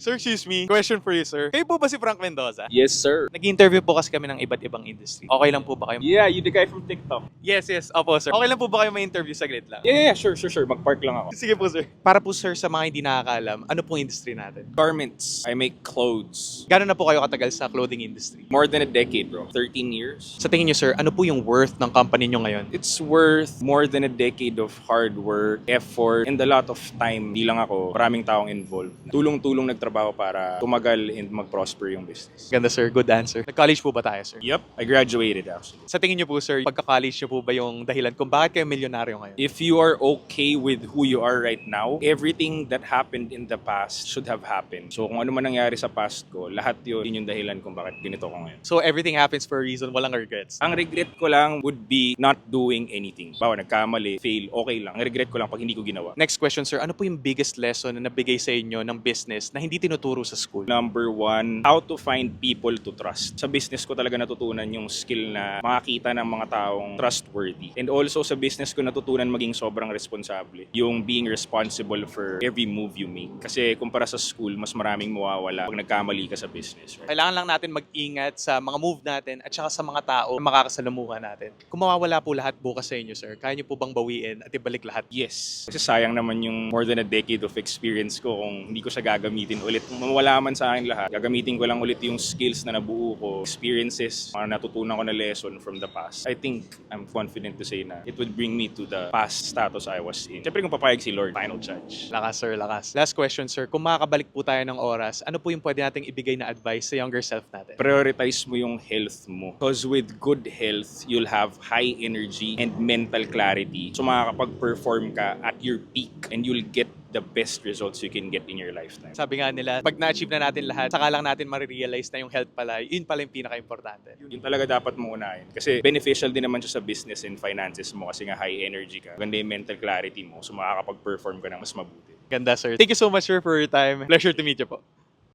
Sir, excuse me. Question for you, sir. Kayo po ba si Frank Mendoza? Yes, sir. Nag-interview po kasi kami ng iba't ibang industry. Okay lang po ba kayo? Yeah, you the guy from TikTok. Yes, yes. Opo, sir. Okay lang po ba kayo ma-interview saglit lang? Yeah, sure. Mag-park lang ako. Sige po, sir. Para po, sir, sa mga hindi nakakaalam, ano pong industry natin? Garments. I make clothes. Gano'n na po kayo katagal sa clothing industry? More than a decade, bro. 13 years. Sa tingin niyo, sir, ano po yung worth ng company niyo ngayon? It's worth more than a decade of hard work, effort, and a lot of time. Di lang ako, maraming taong involved. Tulong-tulong nagtrabaho para tumagal and mag-prosper yung business. Ganda, sir. Good answer. Nag-college po ba tayo, sir? Yep, I graduated actually. Sa tingin niyo po, sir, pagka-college niyo po ba yung dahilan kung bakit kayo milyonaryo ngayon? If you are okay with who you are right now, everything that happened in the past should have happened. So kung ano man nangyari sa past ko, lahat yun yung dahilan kung bakit ganito ko ngayon. So everything happens for a reason, walang regrets. Ang regret ko lang would be not doing anything. Bawa, nagkamali, fail, okay lang. Ang regret ko lang pag hindi ko ginawa. Next question, sir. Ano po yung biggest lesson na nabigay sa inyo ng business na hindi tinuturo sa school? Number one, how to find people to trust. Sa business ko talaga natutunan yung skill na makakita ng mga taong trustworthy. And also sa business ko natutunan maging sobrang responsable. Yung being responsible for every move you make. Kasi kumpara sa school, mas maraming mawawala pag nagkamali ka sa business. Right? Kailangan lang natin mag-ingat sa mga move natin at saka sa mga tao na makakasalamuhan natin. Kung mawawala po lahat bukas sa inyo, sir, kaya niyo po bang bawiin at ibalik lahat? Yes. Kasi sayang naman yung more than a decade of experience ko kung hindi ko siya gagamitin ulit. Kung mawala man sa akin lahat, gagamitin ko lang ulit yung skills na nabuo ko, experiences, mga natutunan ko na lesson from the past. I think I'm confident to say na it would bring me to the past status I was in. Siyempre kung papayag si Lord, final judge. Lakas, sir, lakas. Last question, sir. Kung makakabalik po tayo ng oras, ano po yung pwede nating ibigay na advice sa younger self natin? Prioritize mo yung health mo. Because with good health, you'll have high energy and mental clarity. So makakapag-perform ka at your peak and you'll get the best results you can get in your lifetime. Sabi nga nila, pag na-achieve na natin lahat, saka lang natin marirealize na yung health pala, yun pala yung pinaka-importante. Yun talaga dapat mo unahin. Kasi beneficial din naman siya sa business and finances mo kasi nga high energy ka. Ganda yung mental clarity mo. So makakapag-perform ka ng mas mabuti. Ganda, sir. Thank you so much, sir, for your time. Pleasure to meet you po.